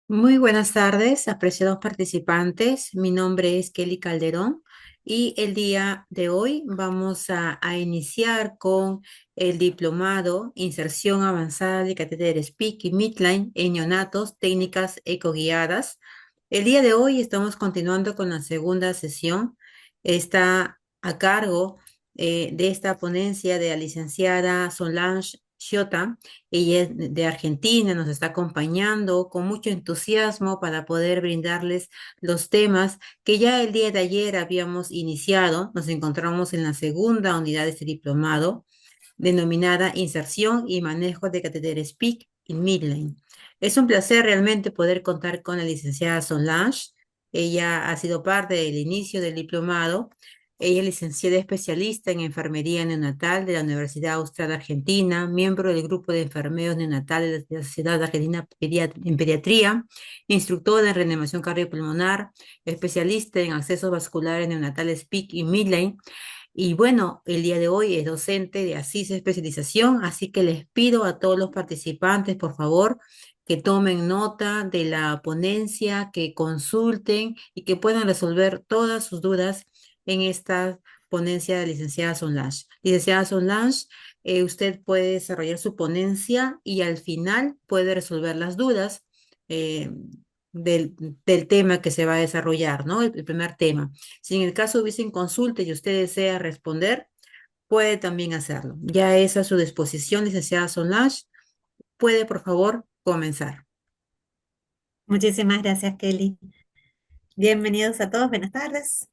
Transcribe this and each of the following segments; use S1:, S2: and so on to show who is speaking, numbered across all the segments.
S1: Muy buenas tardes, apreciados participantes. Mi nombre es Kelly Calderón y el día de hoy vamos a iniciar con el diplomado Inserción Avanzada de Catéter Speak y Midline en neonatos, técnicas ecoguiadas. El día de hoy estamos continuando con la segunda sesión. Está a cargo de esta ponencia de la licenciada Solange Chiota. Ella es de Argentina, nos está acompañando con mucho entusiasmo para poder brindarles los temas que ya el día de ayer habíamos iniciado. Nos encontramos en la segunda unidad de este diplomado, denominada Inserción y Manejo de Catéter Speak y Midline. Es un placer realmente poder contar con la licenciada Solange. Ella ha sido parte del inicio del diplomado. Ella es licenciada especialista en enfermería neonatal de la Universidad Austral de Argentina, miembro del grupo de enfermeros neonatales de la Sociedad Argentina en Pediatría, instructora en reanimación cardiopulmonar, especialista en accesos vasculares neonatales PIC y Midline. Y bueno, el día de hoy es docente de ASIS Especialización, así que les pido a todos los participantes, por favor, que tomen nota de la ponencia, que consulten y que puedan resolver todas sus dudas en esta ponencia de licenciada Solange. Licenciada Solange, usted puede desarrollar su ponencia y al final puede resolver las dudas eh, del, del tema que se va a desarrollar, ¿no? El primer tema. Si en el caso hubiesen consulta y usted desea responder, puede también hacerlo. Ya es a su disposición, licenciada Solange. Puede, por favor, comenzar.
S2: Muchísimas gracias, Kelly. Bienvenidos a todos, buenas tardes.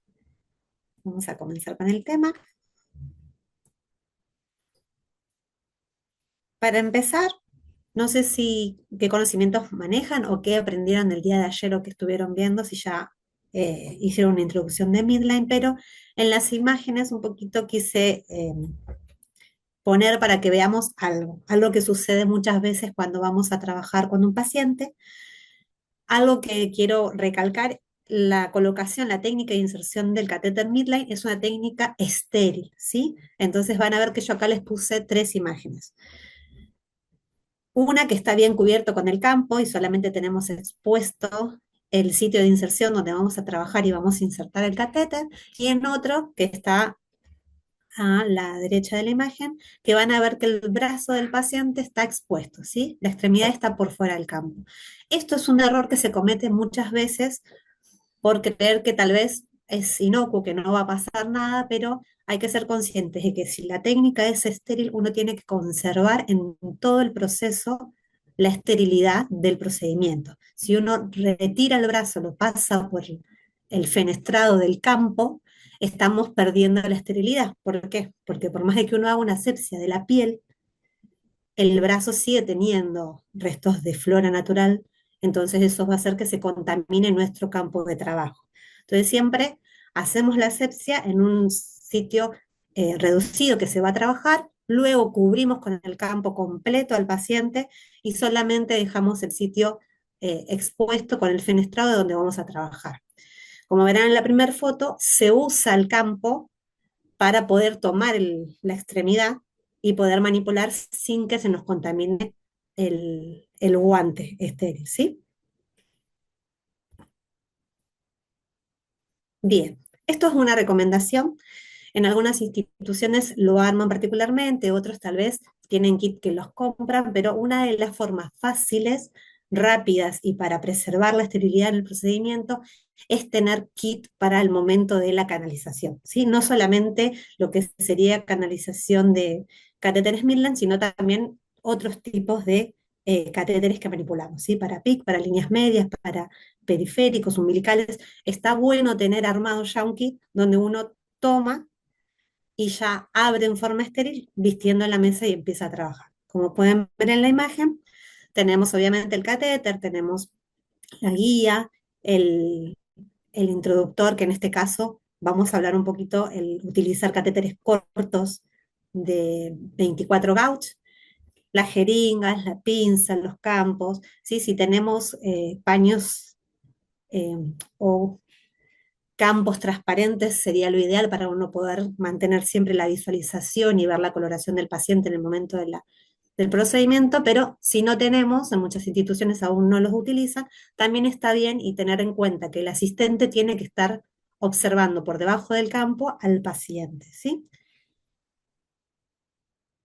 S2: Vamos a comenzar con el tema. Para empezar, no sé si qué conocimientos manejan o qué aprendieron del día de ayer o qué estuvieron viendo, si ya hicieron una introducción de Midline, pero en las imágenes un poquito quise poner para que veamos algo que sucede muchas veces cuando vamos a trabajar con un paciente. Algo que quiero recalcar, la colocación, la técnica de inserción del catéter midline es una técnica estéril, ¿sí? Entonces van a ver que yo acá les puse tres imágenes. Una que está bien cubierto con el campo y solamente tenemos expuesto el sitio de inserción donde vamos a trabajar y vamos a insertar el catéter, y en otro que está a la derecha de la imagen, que van a ver que el brazo del paciente está expuesto, ¿sí? La extremidad está por fuera del campo. Esto es un error que se comete muchas veces por creer que tal vez es inocuo, que no va a pasar nada, pero hay que ser conscientes de que si la técnica es estéril, uno tiene que conservar en todo el proceso la esterilidad del procedimiento. Si uno retira el brazo, lo pasa por el fenestrado del campo, estamos perdiendo la esterilidad. ¿Por qué? Porque por más de que uno haga una asepsia de la piel, el brazo sigue teniendo restos de flora natural, entonces eso va a hacer que se contamine nuestro campo de trabajo. Entonces siempre hacemos la asepsia en un sitio reducido que se va a trabajar, luego cubrimos con el campo completo al paciente y solamente dejamos el sitio expuesto con el fenestrado de donde vamos a trabajar. Como verán en la primera foto, se usa el campo para poder tomar la extremidad y poder manipular sin que se nos contamine el guante estéril, ¿sí? Bien, esto es una recomendación. En algunas instituciones lo arman particularmente, otros tal vez tienen kit que los compran, pero una de las formas fáciles, rápidas y para preservar la esterilidad en el procedimiento es tener kit para el momento de la canalización, ¿sí? No solamente lo que sería canalización de catéteres Midland, sino también otros tipos de catéteres que manipulamos, ¿sí? Para PIC, para líneas medias, para periféricos, umbilicales. Está bueno tener armado ya un kit donde uno toma y ya abre en forma estéril, vistiendo en la mesa y empieza a trabajar. Como pueden ver en la imagen, tenemos obviamente el catéter, tenemos la guía, el, el introductor, que en este caso vamos a hablar un poquito, el utilizar catéteres cortos de 24 gauge, las jeringas, la pinza, los campos, ¿sí? Si tenemos paños eh, o campos transparentes sería lo ideal para uno poder mantener siempre la visualización y ver la coloración del paciente en el momento de del procedimiento, pero si no tenemos, en muchas instituciones aún no los utilizan, también está bien y tener en cuenta que el asistente tiene que estar observando por debajo del campo al paciente, ¿sí?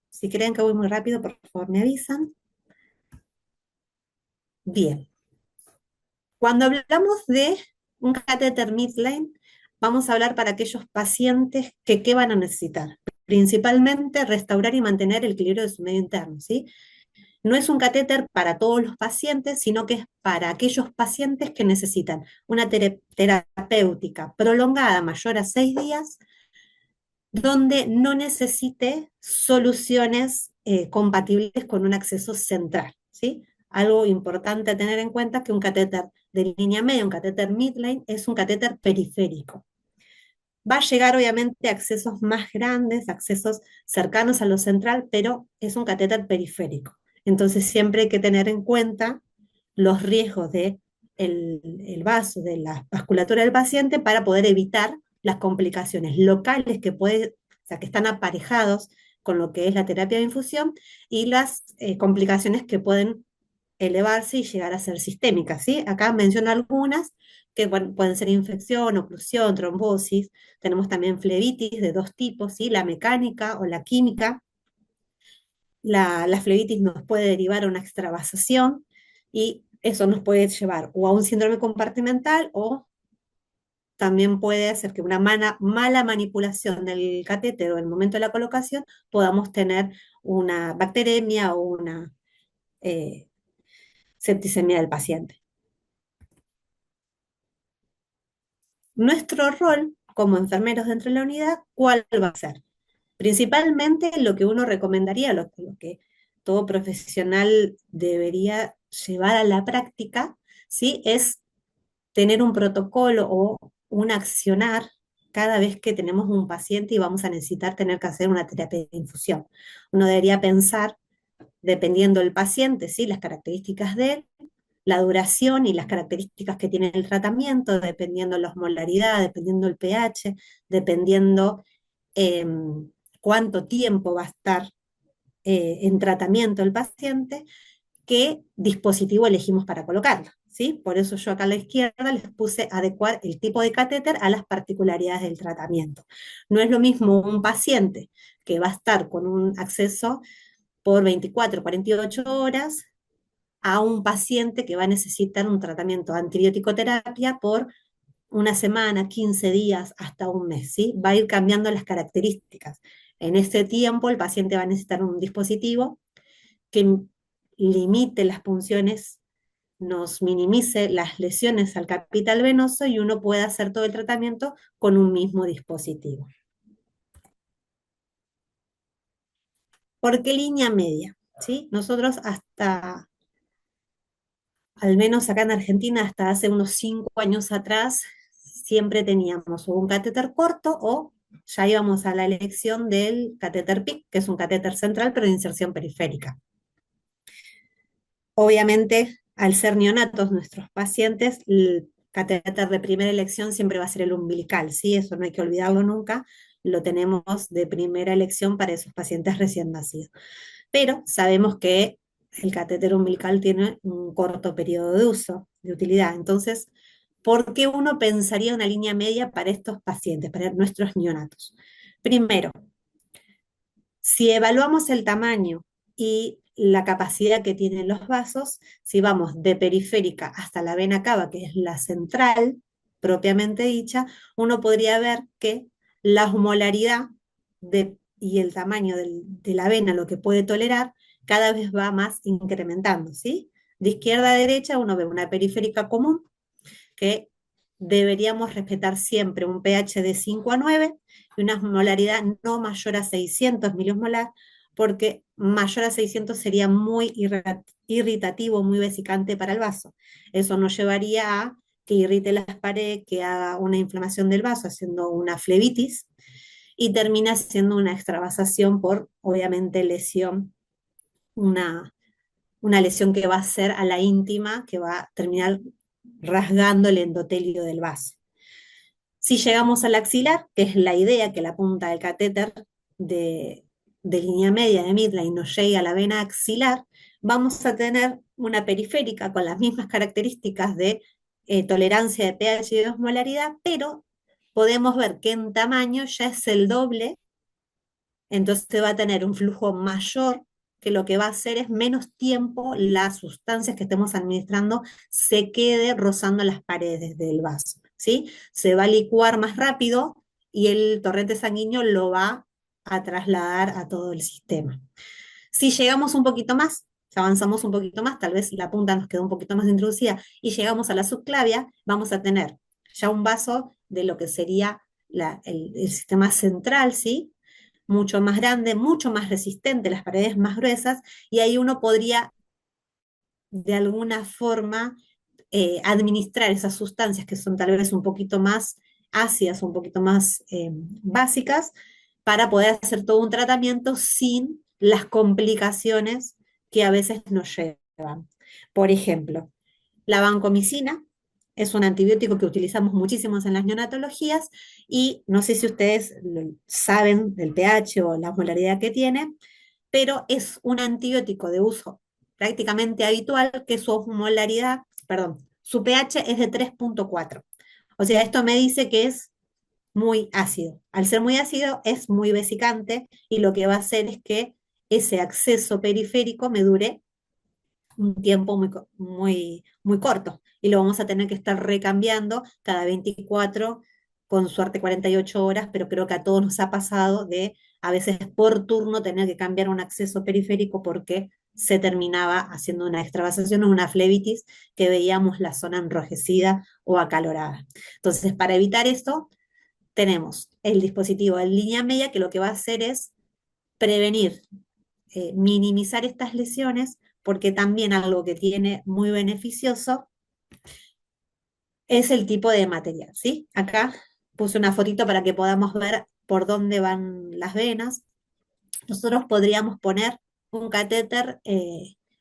S2: Si creen que voy muy rápido, por favor me avisan. Bien, cuando hablamos de un catéter midline, vamos a hablar para aquellos pacientes que ¿qué van a necesitar? Principalmente restaurar y mantener el equilibrio de su medio interno, ¿sí? No es un catéter para todos los pacientes, sino que es para aquellos pacientes que necesitan una terapéutica prolongada mayor a 6 días, donde no necesite soluciones compatibles con un acceso central, ¿sí? Algo importante a tener en cuenta es que un catéter de línea media, un catéter midline, es un catéter periférico. Va a llegar obviamente a accesos más grandes, accesos cercanos a lo central, pero es un catéter periférico. Entonces siempre hay que tener en cuenta los riesgos de el vaso, de la vasculatura del paciente para poder evitar las complicaciones locales o sea, que están aparejados con lo que es la terapia de infusión y las complicaciones que pueden elevarse y llegar a ser sistémicas, ¿sí? Acá menciono algunas que bueno, pueden ser infección, oclusión, trombosis. Tenemos también flebitis de dos tipos, ¿sí? La mecánica o la química. La flebitis nos puede derivar a una extravasación y eso nos puede llevar o a un síndrome compartimental o también puede hacer que una mala manipulación del catéter o en el momento de la colocación podamos tener una bacteremia o una eh, septicemia del paciente. Nuestro rol como enfermeros dentro de la unidad, ¿cuál va a ser? Principalmente lo que uno recomendaría, lo que todo profesional debería llevar a la práctica, ¿sí? Es tener un protocolo o un accionar cada vez que tenemos un paciente y vamos a necesitar tener que hacer una terapia de infusión. Uno debería pensar, dependiendo del paciente, ¿sí? Las características de él, la duración y las características que tiene el tratamiento, dependiendo la osmolaridad, dependiendo el pH, dependiendo eh, cuánto tiempo va a estar en tratamiento el paciente, qué dispositivo elegimos para colocarlo, ¿sí? Por eso yo acá a la izquierda les puse adecuar el tipo de catéter a las particularidades del tratamiento. No es lo mismo un paciente que va a estar con un acceso por 24, 48 horas a un paciente que va a necesitar un tratamiento de antibiótico terapia por una semana, 15 días, hasta un mes, ¿sí? Va a ir cambiando las características. En ese tiempo el paciente va a necesitar un dispositivo que limite las punciones, nos minimice las lesiones al capital venoso y uno pueda hacer todo el tratamiento con un mismo dispositivo. ¿Por qué línea media? ¿Sí? Nosotros hasta al menos acá en Argentina, hasta hace unos 5 años atrás, siempre teníamos o un catéter corto o ya íbamos a la elección del catéter PIC, que es un catéter central pero de inserción periférica. Obviamente, al ser neonatos nuestros pacientes, el catéter de primera elección siempre va a ser el umbilical, ¿sí? Eso no hay que olvidarlo nunca, lo tenemos de primera elección para esos pacientes recién nacidos. Pero sabemos que el catéter umbilical tiene un corto periodo de uso, de utilidad. Entonces, ¿por qué uno pensaría una línea media para estos pacientes, para nuestros neonatos? Primero, si evaluamos el tamaño y la capacidad que tienen los vasos, si vamos de periférica hasta la vena cava, que es la central propiamente dicha, uno podría ver que la osmolaridad y el tamaño de la vena, lo que puede tolerar, cada vez va más incrementando, ¿sí? De izquierda a derecha uno ve una periférica común que deberíamos respetar siempre un pH de 5 a 9 y una osmolaridad no mayor a 600 miliosmolar, porque mayor a 600 sería muy irritativo, muy vesicante para el vaso. Eso nos llevaría a que irrite las paredes, que haga una inflamación del vaso, haciendo una flebitis, y termina siendo una extravasación por, obviamente, lesión, una, una lesión que va a ser a la íntima, que va a terminar rasgando el endotelio del vaso. Si llegamos al axilar, que es la idea que la punta del catéter de de línea media de midline nos llegue a la vena axilar, vamos a tener una periférica con las mismas características de tolerancia de pH y de osmolaridad, pero podemos ver que en tamaño ya es el doble, entonces va a tener un flujo mayor, que lo que va a hacer es menos tiempo las sustancias que estemos administrando se quede rozando las paredes del vaso, ¿sí? Se va a licuar más rápido y el torrente sanguíneo lo va a trasladar a todo el sistema. Si llegamos un poquito más, si avanzamos un poquito más, tal vez la punta nos quedó un poquito más introducida y llegamos a la subclavia, vamos a tener ya un vaso de lo que sería el sistema central, ¿sí? Mucho más grande, mucho más resistente, las paredes más gruesas, y ahí uno podría de alguna forma administrar esas sustancias que son tal vez un poquito más ácidas, un poquito más básicas, para poder hacer todo un tratamiento sin las complicaciones que a veces nos llevan. Por ejemplo, la vancomicina es un antibiótico que utilizamos muchísimo en las neonatologías y no sé si ustedes saben del pH o la molaridad que tiene, pero es un antibiótico de uso prácticamente habitual que su osmolaridad, perdón, su pH es de 3,4. O sea, esto me dice que es muy ácido. Al ser muy ácido es muy vesicante y lo que va a hacer es que ese acceso periférico me dure un tiempo muy corto y lo vamos a tener que estar recambiando cada 24, con suerte 48 horas, pero creo que a todos nos ha pasado de a veces por turno tener que cambiar un acceso periférico porque se terminaba haciendo una extravasación o una flebitis que veíamos la zona enrojecida o acalorada. Entonces, para evitar esto, tenemos el dispositivo en línea media que lo que va a hacer es prevenir, minimizar estas lesiones, porque también algo que tiene muy beneficioso es el tipo de material, ¿sí? Acá puse una fotito para que podamos ver por dónde van las venas. Nosotros podríamos poner un catéter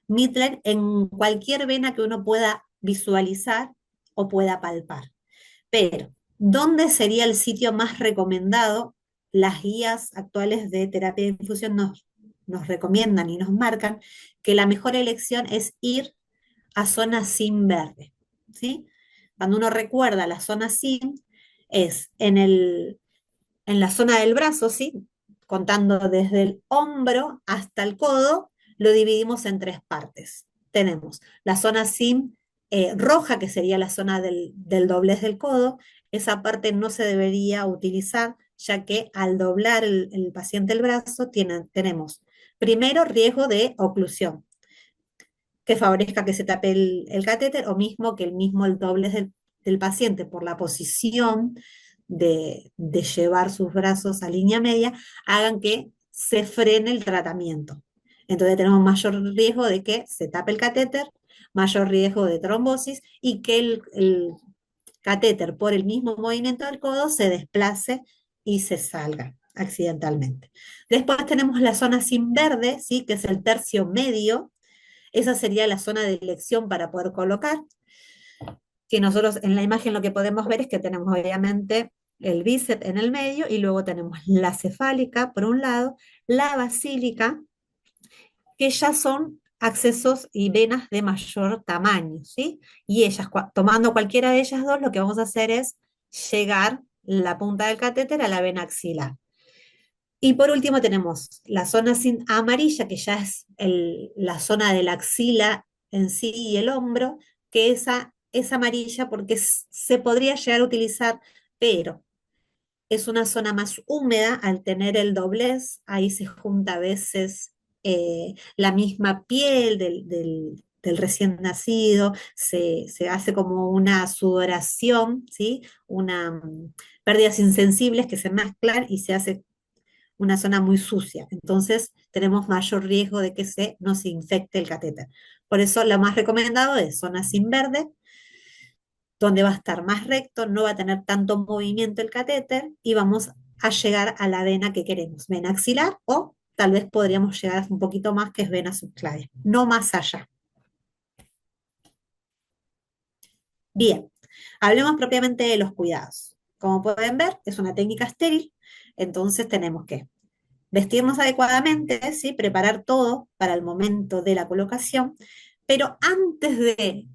S2: Mittler en cualquier vena que uno pueda visualizar o pueda palpar. Pero, ¿dónde sería el sitio más recomendado? Las guías actuales de terapia de infusión nos recomiendan y nos marcan que la mejor elección es ir a zona sin verde, ¿sí? Cuando uno recuerda la zona sin, es en la zona del brazo, ¿sí? Contando desde el hombro hasta el codo, lo dividimos en tres partes. Tenemos la zona sin roja, que sería la zona del doblez del codo. Esa parte no se debería utilizar, ya que al doblar el paciente el brazo tenemos primero riesgo de oclusión, que favorezca que se tape el catéter, o mismo que el doblez del paciente por la posición de llevar sus brazos a línea media, hagan que se frene el tratamiento. Entonces tenemos mayor riesgo de que se tape el catéter, mayor riesgo de trombosis y que el catéter por el mismo movimiento del codo se desplace y se salga accidentalmente. Después tenemos la zona sin verde, ¿sí? Que es el tercio medio. Esa sería la zona de elección para poder colocar. Que nosotros en la imagen lo que podemos ver es que tenemos obviamente el bíceps en el medio y luego tenemos la cefálica por un lado, la basílica, que ya son accesos y venas de mayor tamaño, ¿sí? Y ellas, tomando cualquiera de ellas dos, lo que vamos a hacer es llegar la punta del catéter a la vena axilar. Y por último tenemos la zona sin amarilla, que ya es la zona de la axila en sí y el hombro, que esa es amarilla porque se podría llegar a utilizar, pero es una zona más húmeda al tener el doblez, ahí se junta a veces la misma piel del recién nacido, se hace como una sudoración, ¿sí? Pérdidas insensibles que se mezclan y se hace una zona muy sucia. Entonces tenemos mayor riesgo de que nos infecte el catéter. Por eso lo más recomendado es zona sin verde, donde va a estar más recto, no va a tener tanto movimiento el catéter y vamos a llegar a la vena que queremos, vena axilar, o tal vez podríamos llegar un poquito más, que es vena subclavia, no más allá. Bien, hablemos propiamente de los cuidados. Como pueden ver, es una técnica estéril, entonces tenemos que vestirnos adecuadamente, ¿sí? Preparar todo para el momento de la colocación, pero antes de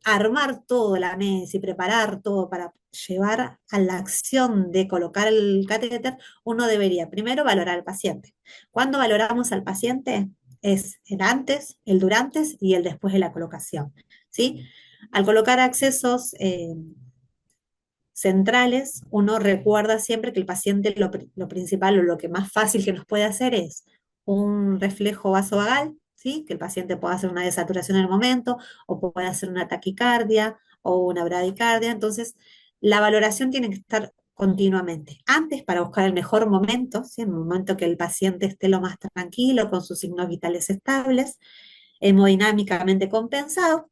S2: armar todo la mesa y preparar todo para llevar a la acción de colocar el catéter, uno debería primero valorar al paciente. Cuando valoramos al paciente es el antes, el durante y el después de la colocación, ¿sí? Al colocar accesos centrales, uno recuerda siempre que el paciente lo principal o lo que más fácil que nos puede hacer es un reflejo vasovagal, ¿sí? Que el paciente pueda hacer una desaturación en el momento o puede hacer una taquicardia o una bradicardia. Entonces, la valoración tiene que estar continuamente. Antes, para buscar el mejor momento, ¿sí? En el momento que el paciente esté lo más tranquilo, con sus signos vitales estables, hemodinámicamente compensado,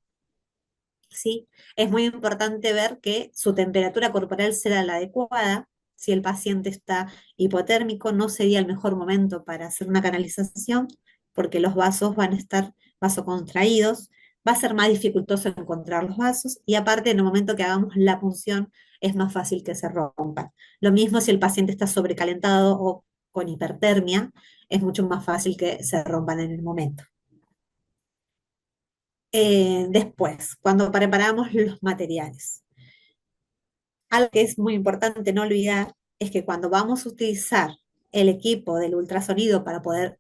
S2: ¿sí? Es muy importante ver que su temperatura corporal será la adecuada. Si el paciente está hipotérmico, no sería el mejor momento para hacer una canalización, porque los vasos van a estar vasocontraídos, va a ser más dificultoso encontrar los vasos y aparte en el momento que hagamos la punción es más fácil que se rompan. Lo mismo si el paciente está sobrecalentado o con hipertermia, es mucho más fácil que se rompan en el momento. Después, cuando preparamos los materiales. Algo que es muy importante no olvidar es que cuando vamos a utilizar el equipo del ultrasonido para poder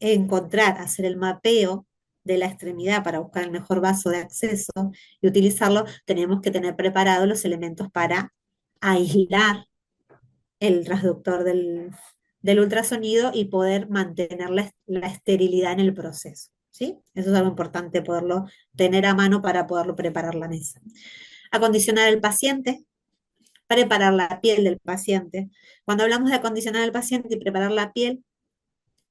S2: encontrar, hacer el mapeo de la extremidad para buscar el mejor vaso de acceso y utilizarlo, tenemos que tener preparados los elementos para aislar el transductor del ultrasonido y poder mantener la esterilidad en el proceso. ¿Sí? Eso es algo importante poderlo tener a mano para poderlo preparar la mesa. Acondicionar al paciente, preparar la piel del paciente. Cuando hablamos de acondicionar al paciente y preparar la piel,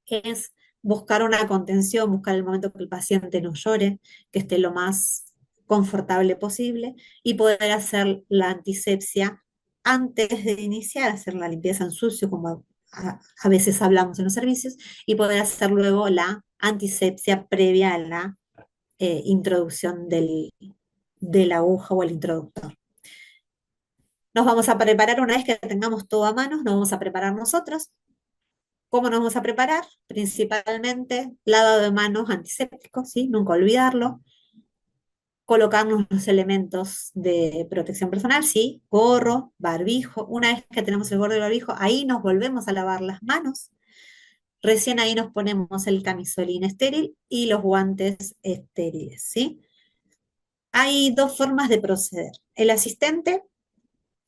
S2: es buscar una contención, buscar el momento que el paciente no llore, que esté lo más confortable posible y poder hacer la antisepsia antes de iniciar, hacer la limpieza en sucio, como a veces hablamos en los servicios, y poder hacer luego la antisepsia previa a la introducción de la aguja o el introductor. Nos vamos a preparar una vez que tengamos todo a mano, nos vamos a preparar nosotros. ¿Cómo nos vamos a preparar? Principalmente lavado de manos antiséptico, ¿sí? Nunca olvidarlo. Colocarnos los elementos de protección personal, ¿sí? Gorro, barbijo. Una vez que tenemos el gorro y el barbijo, ahí nos volvemos a lavar las manos. Recién ahí nos ponemos el camisolín estéril y los guantes estériles, ¿sí? Hay dos formas de proceder. El asistente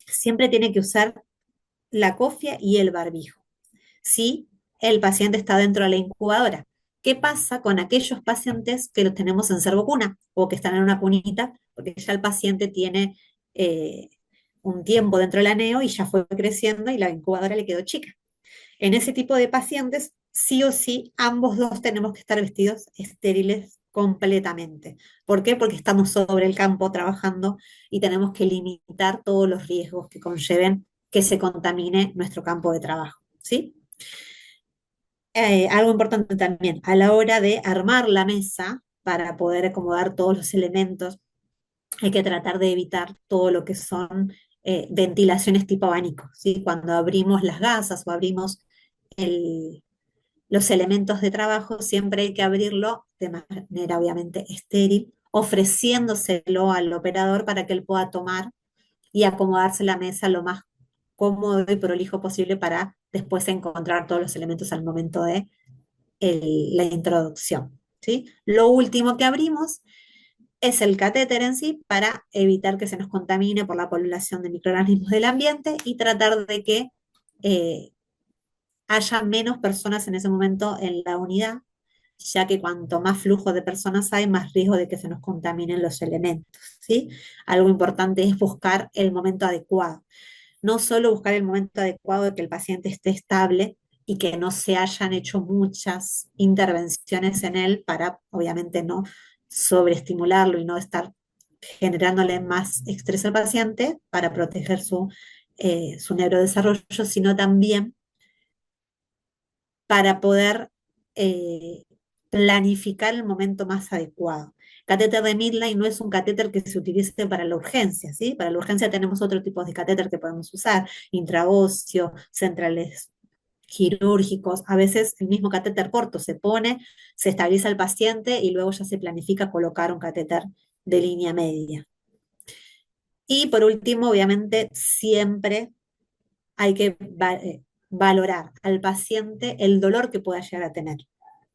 S2: siempre tiene que usar la cofia y el barbijo. Si el paciente está dentro de la incubadora. ¿Qué pasa con aquellos pacientes que los tenemos en servocuna o que están en una cunita? Porque ya el paciente tiene un tiempo dentro del aneo y ya fue creciendo y la incubadora le quedó chica. En ese tipo de pacientes, sí o sí, ambos dos tenemos que estar vestidos estériles completamente. ¿Por qué? Porque estamos sobre el campo trabajando y tenemos que limitar todos los riesgos que conlleven que se contamine nuestro campo de trabajo, ¿sí? Algo importante también, a la hora de armar la mesa para poder acomodar todos los elementos, hay que tratar de evitar todo lo que son ventilaciones tipo abanico, ¿sí? Cuando abrimos las gasas o abrimos el- los elementos de trabajo, siempre hay que abrirlo de manera obviamente estéril, ofreciéndoselo al operador para que él pueda tomar y acomodarse la mesa lo más cómodo y prolijo posible para después encontrar todos los elementos al momento de la introducción, ¿sí? Lo último que abrimos es el catéter en sí para evitar que se nos contamine por la población de microorganismos del ambiente y tratar de que eh, haya menos personas en ese momento en la unidad, ya que cuanto más flujo de personas hay, más riesgo de que se nos contaminen los elementos, ¿sí? Algo importante es buscar el momento adecuado. No solo buscar el momento adecuado de que el paciente esté estable y que no se hayan hecho muchas intervenciones en él para, obviamente, no sobreestimularlo y no estar generándole más estrés al paciente para proteger su neurodesarrollo, sino también para poder eh, planificar el momento más adecuado. Catéter de midline no es un catéter que se utilice para la urgencia, ¿sí? Para la urgencia tenemos otro tipo de catéter que podemos usar, intraóseo, centrales quirúrgicos. A veces el mismo catéter corto se pone, se estabiliza el paciente y luego ya se planifica colocar un catéter de línea media. Y por último, obviamente, siempre hay que valorar al paciente el dolor que pueda llegar a tener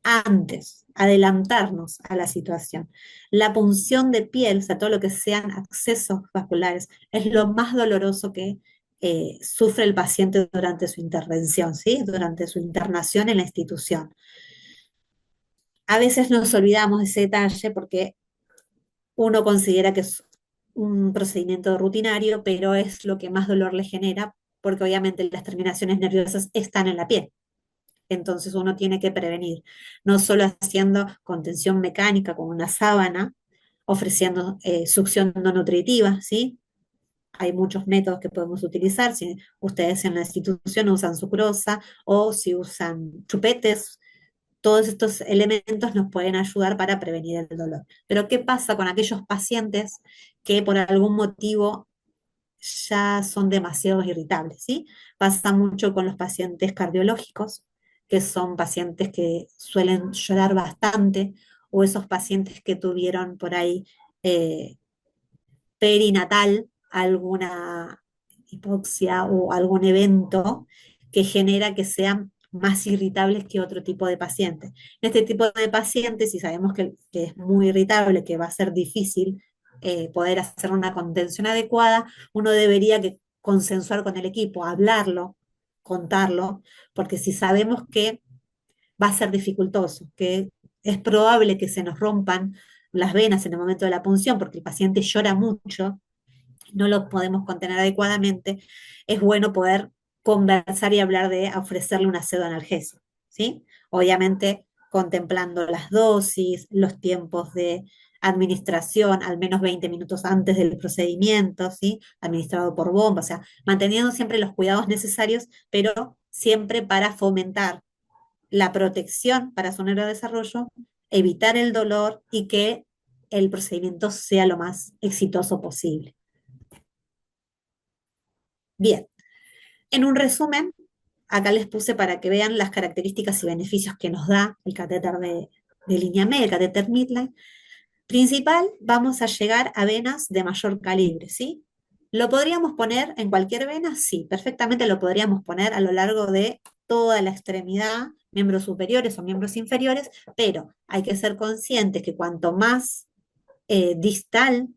S2: antes, adelantarnos a la situación. La punción de piel, o sea, todo lo que sean accesos vasculares, es lo más doloroso que sufre el paciente durante su intervención, ¿sí? Durante su internación en la institución. A veces nos olvidamos de ese detalle porque uno considera que es un procedimiento rutinario, pero es lo que más dolor le genera, porque obviamente las terminaciones nerviosas están en la piel. Entonces uno tiene que prevenir, no solo haciendo contención mecánica con una sábana, ofreciendo succión no nutritiva, ¿sí? Hay muchos métodos que podemos utilizar. Si ustedes en la institución usan sucrosa o si usan chupetes, todos estos elementos nos pueden ayudar para prevenir el dolor. Pero ¿qué pasa con aquellos pacientes que por algún motivo ya son demasiado irritables, ¿sí? Pasa mucho con los pacientes cardiológicos, que son pacientes que suelen llorar bastante, o esos pacientes que tuvieron por ahí eh, perinatal alguna hipoxia o algún evento que genera que sean más irritables que otro tipo de pacientes. En este tipo de pacientes, si sabemos que es muy irritable, que va a ser difícil poder hacer una contención adecuada, uno debería que consensuar con el equipo, hablarlo, contarlo, porque si sabemos que va a ser dificultoso, que es probable que se nos rompan las venas en el momento de la punción, porque el paciente llora mucho, no lo podemos contener adecuadamente, es bueno poder conversar y hablar de ofrecerle una pseudoanalgesia, ¿sí? Obviamente contemplando las dosis, los tiempos de administración, al menos 20 minutos antes del procedimiento, ¿sí? Administrado por bomba, o sea, manteniendo siempre los cuidados necesarios, pero siempre para fomentar la protección para su neurodesarrollo, evitar el dolor y que el procedimiento sea lo más exitoso posible. Bien, en un resumen, acá les puse para que vean las características y beneficios que nos da el catéter de línea media, el catéter midline. Principal, vamos a llegar a venas de mayor calibre, ¿sí? ¿Lo podríamos poner en cualquier vena? Sí, perfectamente lo podríamos poner a lo largo de toda la extremidad, miembros superiores o miembros inferiores, pero hay que ser conscientes que cuanto más distal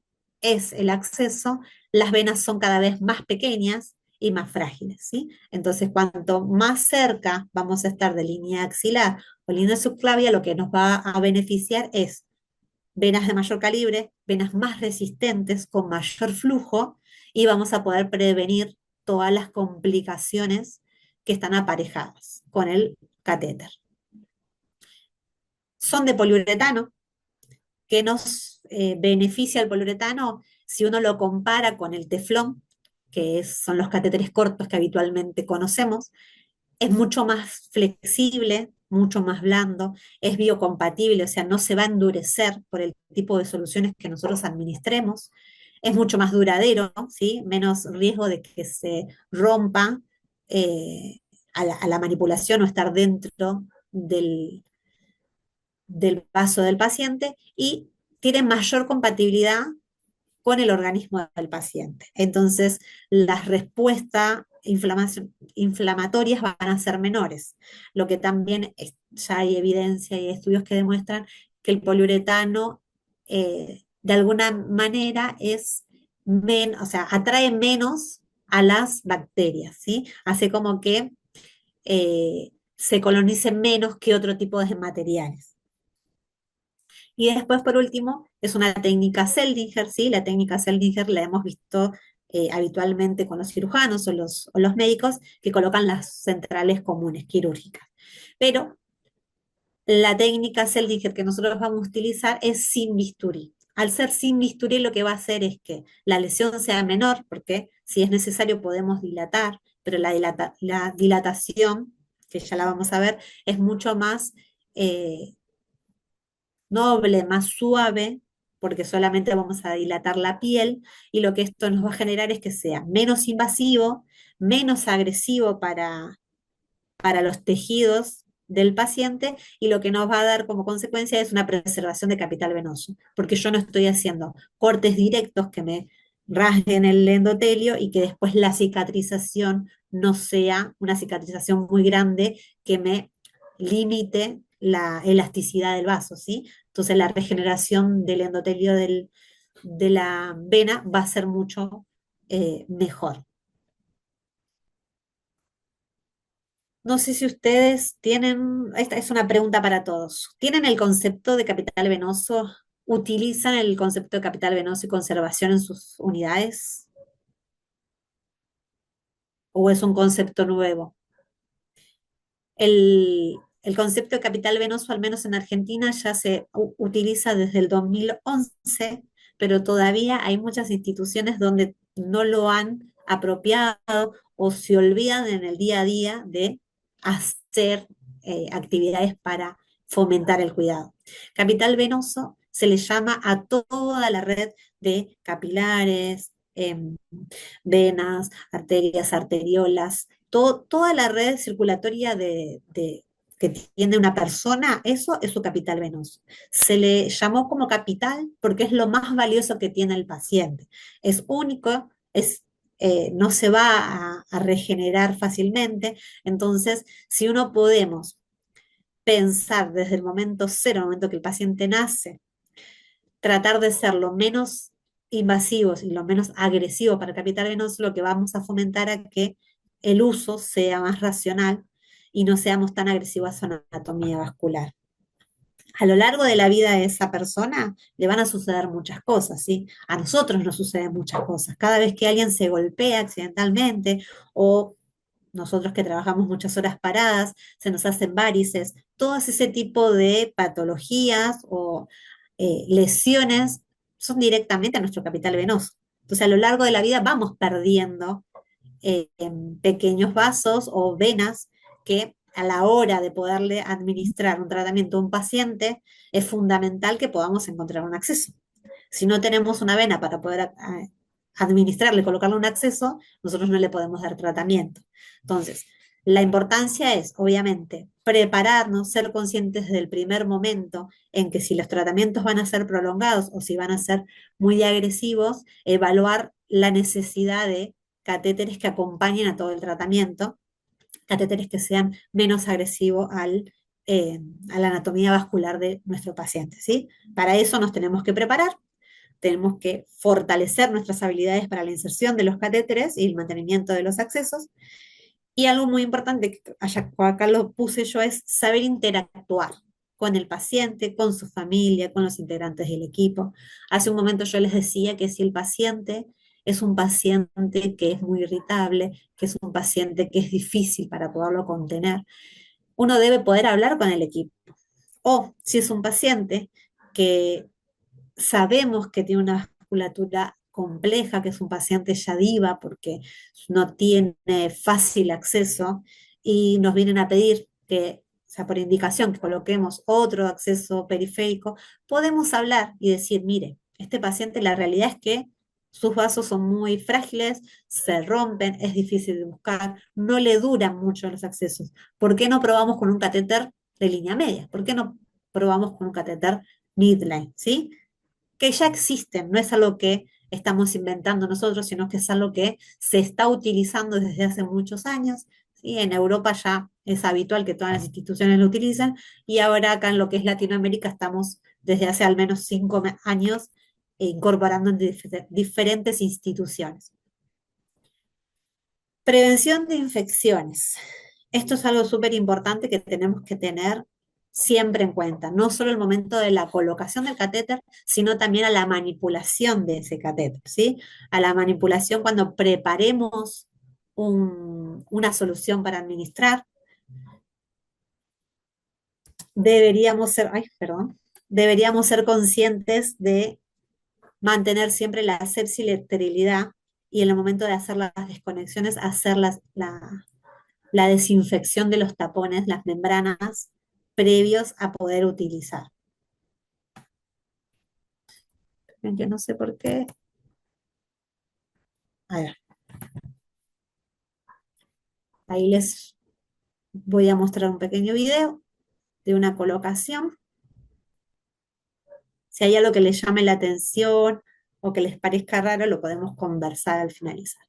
S2: es el acceso, las venas son cada vez más pequeñas y más frágiles, ¿sí? Entonces, cuanto más cerca vamos a estar de línea axilar o línea subclavia, lo que nos va a beneficiar es venas de mayor calibre, venas más resistentes, con mayor flujo, y vamos a poder prevenir todas las complicaciones que están aparejadas con el catéter. Son de poliuretano, que nos beneficia el poliuretano si uno lo compara con el teflón, son los catéteres cortos que habitualmente conocemos. Es mucho más flexible, mucho más blando, es biocompatible, o sea, no se va a endurecer por el tipo de soluciones que nosotros administremos. Es mucho más duradero, ¿sí? Menos riesgo de que se rompa eh, a la manipulación o estar dentro del vaso del paciente y tiene mayor compatibilidad con el organismo del paciente. Entonces, las respuestas inflamatorias van a ser menores, lo que también ya hay evidencia y estudios que demuestran que el poliuretano de alguna manera o sea, atrae menos a las bacterias, ¿sí? Hace como que se colonicen menos que otro tipo de materiales. Y después, por último, es una técnica Seldinger, ¿sí? La técnica Seldinger la hemos visto habitualmente con los cirujanos o los médicos que colocan las centrales comunes quirúrgicas. Pero la técnica Seldinger que nosotros vamos a utilizar es sin bisturí. Al ser sin bisturí, lo que va a hacer es que la lesión sea menor, porque si es necesario podemos dilatar, pero la dilatación, que ya la vamos a ver, es mucho más noble, más suave, porque solamente vamos a dilatar la piel y lo que esto nos va a generar es que sea menos invasivo, menos agresivo para los tejidos del paciente y lo que nos va a dar como consecuencia es una preservación de capital venoso, porque yo no estoy haciendo cortes directos que me rasguen el endotelio y que después la cicatrización no sea una cicatrización muy grande que me limite la elasticidad del vaso, ¿sí? Entonces la regeneración del endotelio de la vena va a ser mucho mejor. No sé si ustedes tienen, esta es una pregunta para todos, ¿tienen el concepto de capital venoso? ¿Utilizan el concepto de capital venoso y conservación en sus unidades? ¿O es un concepto nuevo? El concepto de capital venoso, al menos en Argentina, ya se utiliza desde el 2011, pero todavía hay muchas instituciones donde no lo han apropiado o se olvidan en el día a día de hacer actividades para fomentar el cuidado. Capital venoso se le llama a toda la red de capilares, venas, arterias, arteriolas, toda la red circulatoria que tiene una persona, eso es su capital venoso. Se le llamó como capital porque es lo más valioso que tiene el paciente. Es único, no se va a regenerar fácilmente. Entonces, si uno podemos pensar desde el momento cero, el momento que el paciente nace, tratar de ser lo menos invasivos y lo menos agresivos para el capital venoso, lo que vamos a fomentar a que el uso sea más racional y no seamos tan agresivos a su anatomía vascular. A lo largo de la vida de esa persona le van a suceder muchas cosas, ¿sí? A nosotros nos suceden muchas cosas. Cada vez que alguien se golpea accidentalmente o nosotros que trabajamos muchas horas paradas, se nos hacen varices, todo ese tipo de patologías o lesiones son directamente a nuestro capital venoso. Entonces, a lo largo de la vida vamos perdiendo pequeños vasos o venas que a la hora de poderle administrar un tratamiento a un paciente es fundamental que podamos encontrar un acceso. Si no tenemos una vena para poder administrarle, colocarle un acceso, nosotros no le podemos dar tratamiento. Entonces, la importancia es, obviamente, prepararnos, ser conscientes desde el primer momento en que si los tratamientos van a ser prolongados o si van a ser muy agresivos, evaluar la necesidad de catéteres que acompañen a todo el tratamiento, catéteres que sean menos agresivos a la anatomía vascular de nuestro paciente, ¿sí? Para eso nos tenemos que preparar, tenemos que fortalecer nuestras habilidades para la inserción de los catéteres y el mantenimiento de los accesos. Y algo muy importante, que acá lo puse yo, es saber interactuar con el paciente, con su familia, con los integrantes del equipo. Hace un momento yo les decía que si el paciente es un paciente que es muy irritable, que es un paciente que es difícil para poderlo contener, uno debe poder hablar con el equipo. O si es un paciente que sabemos que tiene una vasculatura compleja, que es un paciente ya diva porque no tiene fácil acceso y nos vienen a pedir que, o sea, por indicación, que coloquemos otro acceso periférico, podemos hablar y decir, mire, este paciente la realidad es que sus vasos son muy frágiles, se rompen, es difícil de buscar, no le duran mucho los accesos. ¿Por qué no probamos con un catéter de línea media? ¿Por qué no probamos con un catéter midline? ¿Sí? Que ya existen, no es algo que estamos inventando nosotros, sino que es algo que se está utilizando desde hace muchos años. ¿Sí? En Europa ya es habitual que todas las instituciones lo utilicen y ahora acá en lo que es Latinoamérica estamos desde hace al menos 5 años incorporando en diferentes instituciones. Prevención de infecciones. Esto es algo súper importante que tenemos que tener siempre en cuenta, no solo el momento de la colocación del catéter, sino también a la manipulación de ese catéter, ¿sí? A la manipulación cuando preparemos una solución para administrar, deberíamos ser conscientes de mantener siempre la asepsia y la esterilidad y en el momento de hacer las desconexiones, hacer la desinfección de los tapones, las membranas, previos a poder utilizar. Yo no sé por qué. A ver, ahí les Voy a mostrar un pequeño video de una colocación. Si hay algo que les llame la atención o que les parezca raro, lo podemos conversar al finalizar.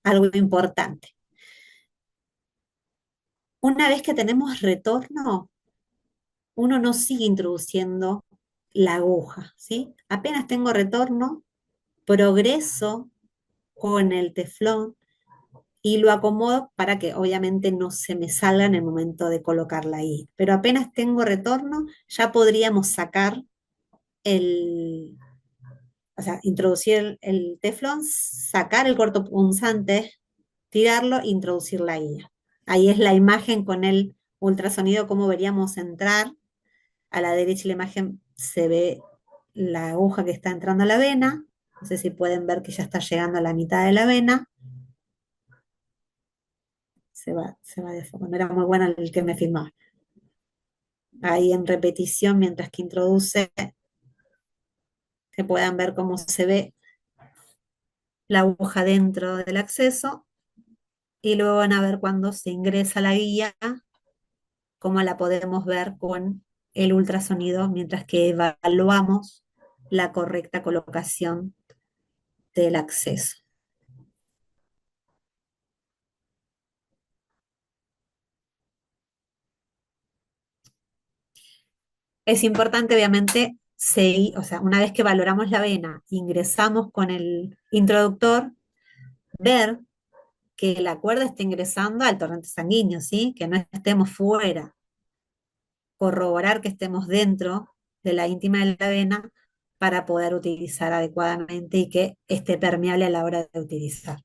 S2: Algo importante. Una vez que tenemos retorno, uno no sigue introduciendo la aguja, ¿sí? Apenas tengo retorno, progreso con el teflón y lo acomodo para que obviamente no se me salga en el momento de colocarla ahí. Pero apenas tengo retorno, ya podríamos sacar el, o sea, introducir el teflón, sacar el cortopunzante, tirarlo e introducir la guía. Ahí es la imagen con el ultrasonido, cómo veríamos entrar. A la derecha la imagen se ve la aguja que está entrando a la vena. No sé si pueden ver que ya está llegando a la mitad de la vena. Se va de foco. No era muy bueno el que me filmaba. Ahí en repetición, mientras que introduce, que puedan ver cómo se ve la aguja dentro del acceso. Y luego van a ver cuando se ingresa la guía, cómo la podemos ver con el ultrasonido, mientras que evaluamos la correcta colocación del acceso. Es importante, obviamente, seguir, o sea, una vez que valoramos la vena, ingresamos con el introductor, ver que la cuerda esté ingresando al torrente sanguíneo, ¿sí? Que no estemos fuera, corroborar que estemos dentro de la íntima de la vena para poder utilizar adecuadamente y que esté permeable a la hora de utilizar.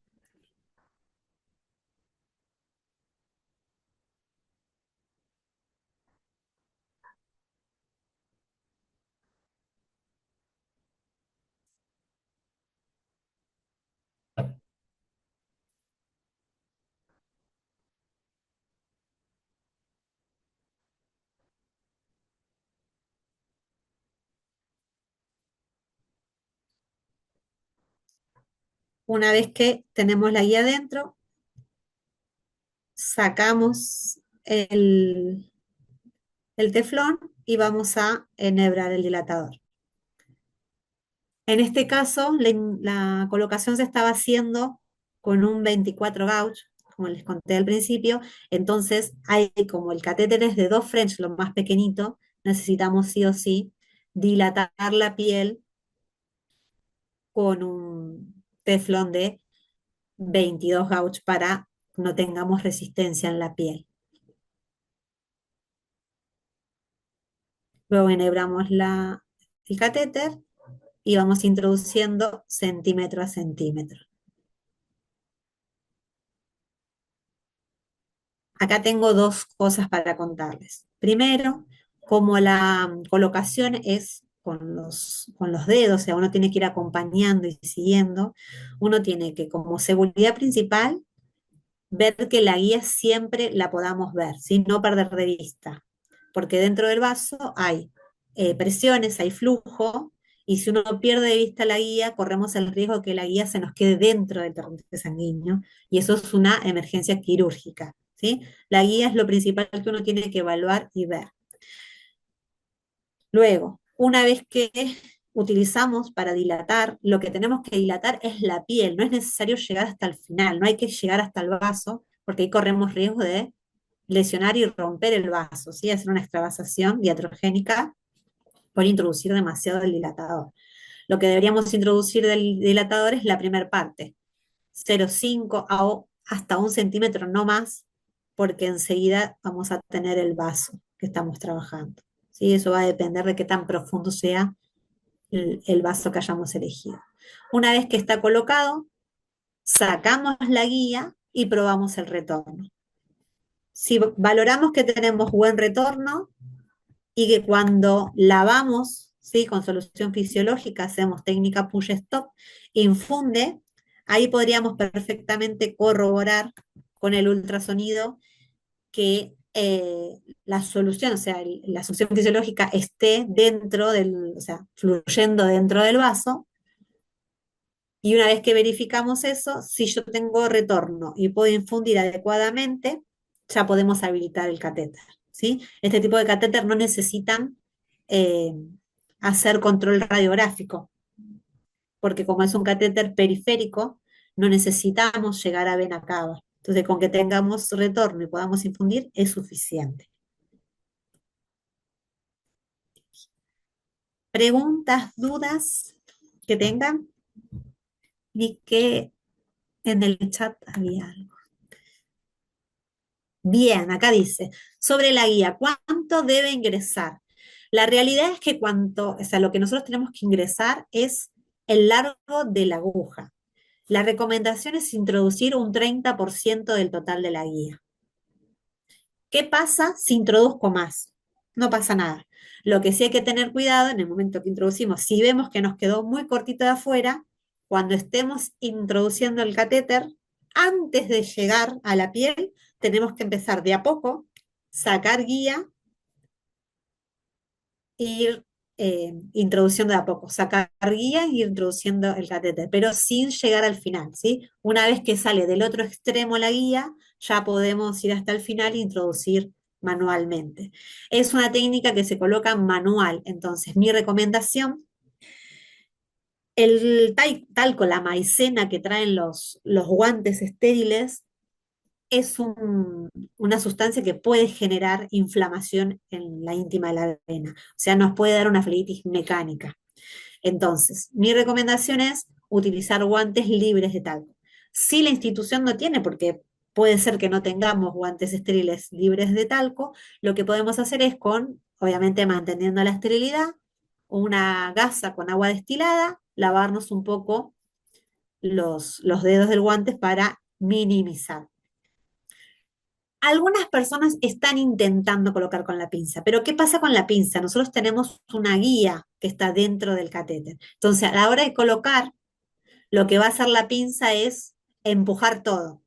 S2: Una vez que tenemos la guía dentro, sacamos el teflón y vamos a enhebrar el dilatador. En este caso, la colocación se estaba haciendo con un 24 gauge, como les conté al principio. Entonces, hay como el catéter es de 2 French, lo más pequeñito, necesitamos sí o sí dilatar la piel con un teflón de 22 gauge para que no tengamos resistencia en la piel. Luego enhebramos el catéter y vamos introduciendo centímetro a centímetro. Acá tengo dos cosas para contarles. Primero, como la colocación es con los dedos, o sea, uno tiene que ir acompañando y siguiendo, uno tiene que, como seguridad principal, ver que la guía siempre la podamos ver, sin no perder de vista, porque dentro del vaso hay presiones, hay flujo, y si uno pierde de vista la guía, corremos el riesgo de que la guía se nos quede dentro del torrente sanguíneo, y eso es una emergencia quirúrgica, ¿sí? La guía es lo principal que uno tiene que evaluar y ver. Luego, una vez que utilizamos para dilatar, lo que tenemos que dilatar es la piel, no es necesario llegar hasta el final, no hay que llegar hasta el vaso, porque ahí corremos riesgo de lesionar y romper el vaso, ¿sí? Hacer una extravasación diatrogénica por introducir demasiado el dilatador. Lo que deberíamos introducir del dilatador es la primera parte, 0,5 hasta 1 centímetro, no más, porque enseguida vamos a tener el vaso que estamos trabajando. ¿Sí? Eso va a depender de qué tan profundo sea el vaso que hayamos elegido. Una vez que está colocado, sacamos la guía y probamos el retorno. Si valoramos que tenemos buen retorno y que cuando lavamos, ¿sí? Con solución fisiológica, hacemos técnica push stop, infunde, ahí podríamos perfectamente corroborar con el ultrasonido que la solución, o sea, la succión fisiológica esté dentro del, o sea, fluyendo dentro del vaso. Y una vez que verificamos eso, si yo tengo retorno y puedo infundir adecuadamente, ya podemos habilitar el catéter, ¿sí? Este tipo de catéter no necesitan eh, hacer control radiográfico, porque como es un catéter periférico, no necesitamos llegar a vena cava. Entonces, con que tengamos retorno y podamos infundir, es suficiente. Preguntas, dudas que tengan, y que en el chat había algo. Bien, acá dice, sobre la guía, ¿cuánto debe ingresar? La realidad es que o sea, lo que nosotros tenemos que ingresar es el largo de la aguja. La recomendación es introducir un 30% del total de la guía. ¿Qué pasa si introduzco más? No pasa nada. Lo que sí hay que tener cuidado en el momento que introducimos, si vemos que nos quedó muy cortito de afuera, cuando estemos introduciendo el catéter, antes de llegar a la piel, tenemos que empezar de a poco, sacar guía e ir introduciendo de a poco, sacar guía y ir introduciendo el catéter, pero sin llegar al final, ¿sí? Una vez que sale del otro extremo la guía, ya podemos ir hasta el final e introducir manualmente. Es una técnica que se coloca manual, entonces mi recomendación, el talco, la maicena que traen los guantes estériles, es una sustancia que puede generar inflamación en la íntima de la vena, o sea, nos puede dar una flebitis mecánica. Entonces, mi recomendación es utilizar guantes libres de talco. Si la institución no tiene, porque puede ser que no tengamos guantes estériles libres de talco, lo que podemos hacer es obviamente manteniendo la esterilidad, una gasa con agua destilada, lavarnos un poco los dedos del guante para minimizar. Algunas personas están intentando colocar con la pinza, pero ¿qué pasa con la pinza? Nosotros tenemos una guía que está dentro del catéter. Entonces, a la hora de colocar, lo que va a hacer la pinza es empujar todo.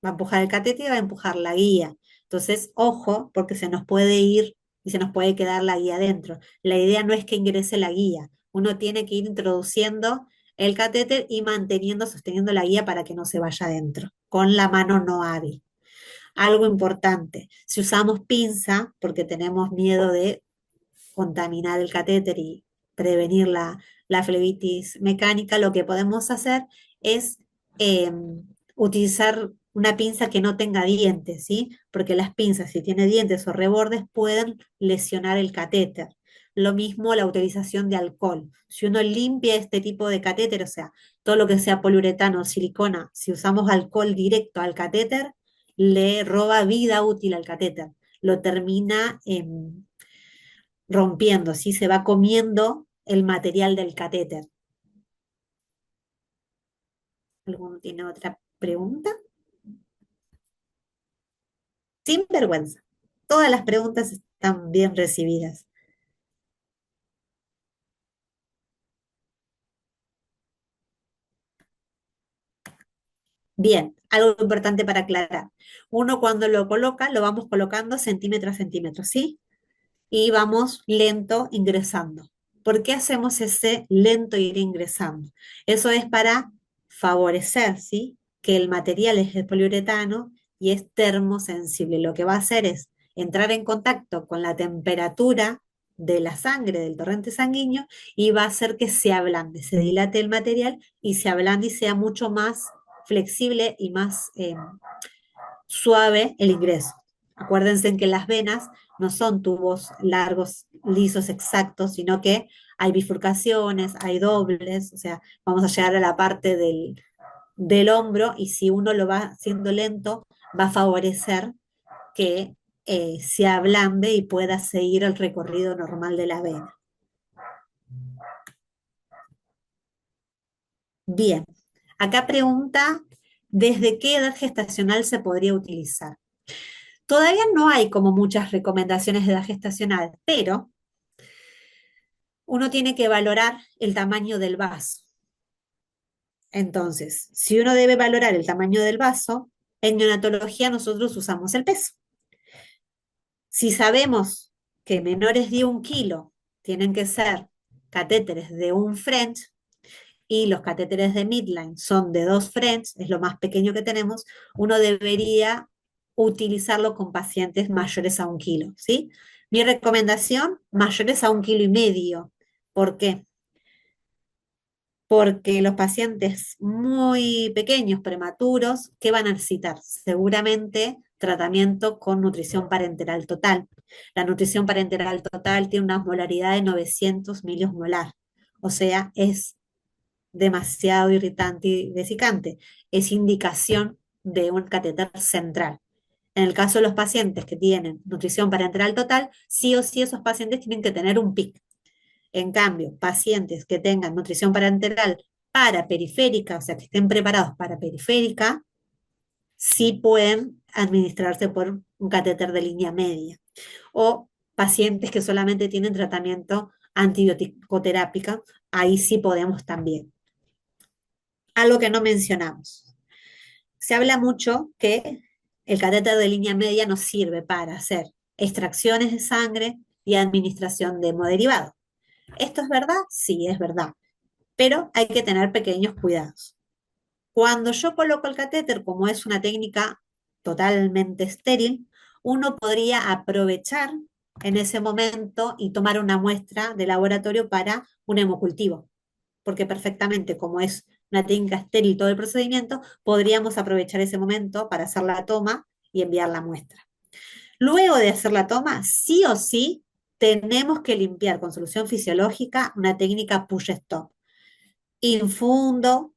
S2: Va a empujar el catéter y va a empujar la guía. Entonces, ojo, porque se nos puede ir y se nos puede quedar la guía dentro. La idea no es que ingrese la guía. Uno tiene que ir introduciendo el catéter y manteniendo, sosteniendo la guía para que no se vaya adentro, con la mano no hábil. Algo importante, si usamos pinza, porque tenemos miedo de contaminar el catéter y prevenir la flebitis mecánica, lo que podemos hacer es eh, utilizar una pinza que no tenga dientes, ¿sí? Porque las pinzas, si tienen dientes o rebordes, pueden lesionar el catéter. Lo mismo la utilización de alcohol. Si uno limpia este tipo de catéter, o sea, todo lo que sea poliuretano o silicona, si usamos alcohol directo al catéter, le roba vida útil al catéter. Lo termina rompiendo, ¿sí? Se va comiendo el material del catéter. ¿Alguno tiene otra pregunta? Sin vergüenza. Todas las preguntas están bien recibidas. Bien, algo importante para aclarar. Uno cuando lo coloca, lo vamos colocando centímetro a centímetro, ¿sí? Y vamos lento ingresando. ¿Por qué hacemos ese lento ir ingresando? Eso es para favorecer, ¿sí? Que el material es el poliuretano y es termosensible. Lo que va a hacer es entrar en contacto con la temperatura de la sangre, del torrente sanguíneo, y va a hacer que se ablande, se dilate el material y se ablande y sea mucho más flexible y más suave el ingreso. Acuérdense en que las venas no son tubos largos, lisos, exactos, sino que hay bifurcaciones, hay dobles, o sea, vamos a llegar a la parte del hombro y si uno lo va haciendo lento, va a favorecer que se ablande y pueda seguir el recorrido normal de la vena. Bien, acá pregunta, ¿desde qué edad gestacional se podría utilizar? Todavía no hay como muchas recomendaciones de edad gestacional, pero uno tiene que valorar el tamaño del vaso. Entonces, si uno debe valorar el tamaño del vaso, en neonatología nosotros usamos el peso. Si sabemos que menores de 1 kilo tienen que ser catéteres de un French y los catéteres de midline son de 2 French, es lo más pequeño que tenemos, uno debería utilizarlo con pacientes mayores a 1 kilo, ¿sí? Mi recomendación, mayores a 1,5 kilos. ¿Por qué? Porque los pacientes muy pequeños, prematuros, ¿qué van a necesitar? Seguramente tratamiento con nutrición parenteral total. La nutrición parenteral total tiene una osmolaridad de 900 miliosmolar, o sea, es demasiado irritante y vesicante. Es indicación de un catéter central. En el caso de los pacientes que tienen nutrición parenteral total, sí o sí esos pacientes tienen que tener un PIC. En cambio, pacientes que tengan nutrición parenteral para periférica, o sea, que estén preparados para periférica, sí pueden administrarse por un catéter de línea media. O pacientes que solamente tienen tratamiento antibiótico-terápica, ahí sí podemos también. Algo que no mencionamos. Se habla mucho que el catéter de línea media nos sirve para hacer extracciones de sangre y administración de hemoderivados. ¿Esto es verdad? Sí, es verdad, pero hay que tener pequeños cuidados. Cuando yo coloco el catéter, como es una técnica totalmente estéril, uno podría aprovechar en ese momento y tomar una muestra de laboratorio para un hemocultivo, porque perfectamente, como es una técnica estéril todo el procedimiento, podríamos aprovechar ese momento para hacer la toma y enviar la muestra. Luego de hacer la toma, sí o sí, tenemos que limpiar con solución fisiológica una técnica push stop. Infundo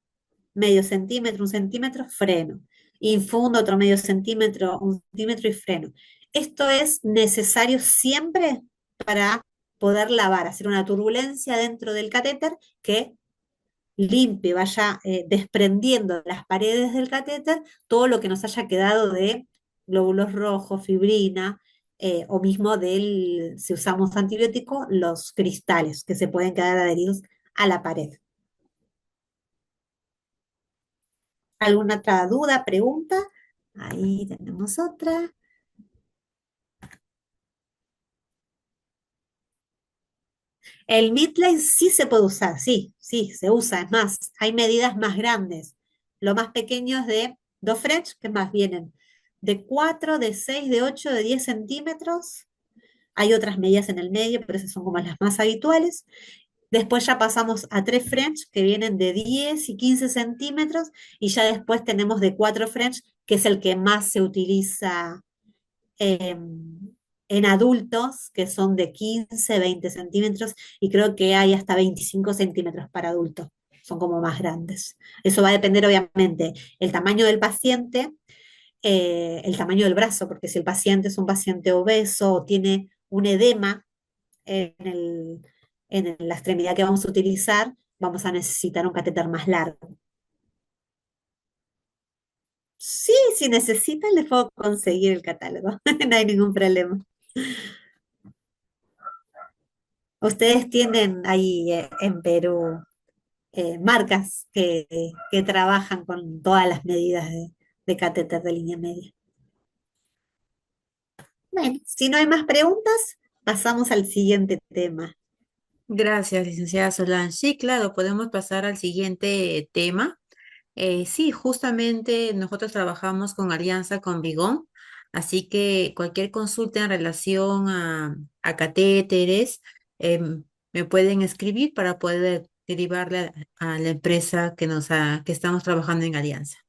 S2: medio centímetro, 1 centímetro, freno. Infundo otro medio centímetro, 1 centímetro y freno. Esto es necesario siempre para poder lavar, hacer una turbulencia dentro del catéter que limpie, vaya desprendiendo las paredes del catéter todo lo que nos haya quedado de glóbulos rojos, fibrina, o mismo del, si usamos antibiótico, los cristales que se pueden quedar adheridos a la pared. ¿Alguna otra duda, pregunta? Ahí tenemos otra. El midline sí se puede usar, sí, sí, se usa. Es más, hay medidas más grandes. Lo más pequeño es de 2 French, que más vienen de 4, de 6, de 8, de 10 centímetros. Hay otras medidas en el medio, pero esas son como las más habituales. Después ya pasamos a 3 French, que vienen de 10 y 15 centímetros. Y ya después tenemos de 4 French, que es el que más se utiliza en adultos, que son de 15, 20 centímetros, y creo que hay hasta 25 centímetros para adultos, son como más grandes. Eso va a depender, obviamente, el tamaño del paciente, el tamaño del brazo, porque si el paciente es un paciente obeso o tiene un edema en la extremidad que vamos a utilizar, vamos a necesitar un catéter más largo. Sí, si necesitan, les puedo conseguir el catálogo, no hay ningún problema. Ustedes tienen ahí en Perú marcas que trabajan con todas las medidas de catéter de línea media. Bueno, si no hay más preguntas, pasamos al siguiente tema.
S1: Gracias, licenciada Solange. Sí, claro, podemos pasar al siguiente tema. Sí, justamente nosotros trabajamos con alianza con Vigón, así que cualquier consulta en relación a catéteres, me pueden escribir para poder derivarle a la empresa que estamos trabajando en alianza.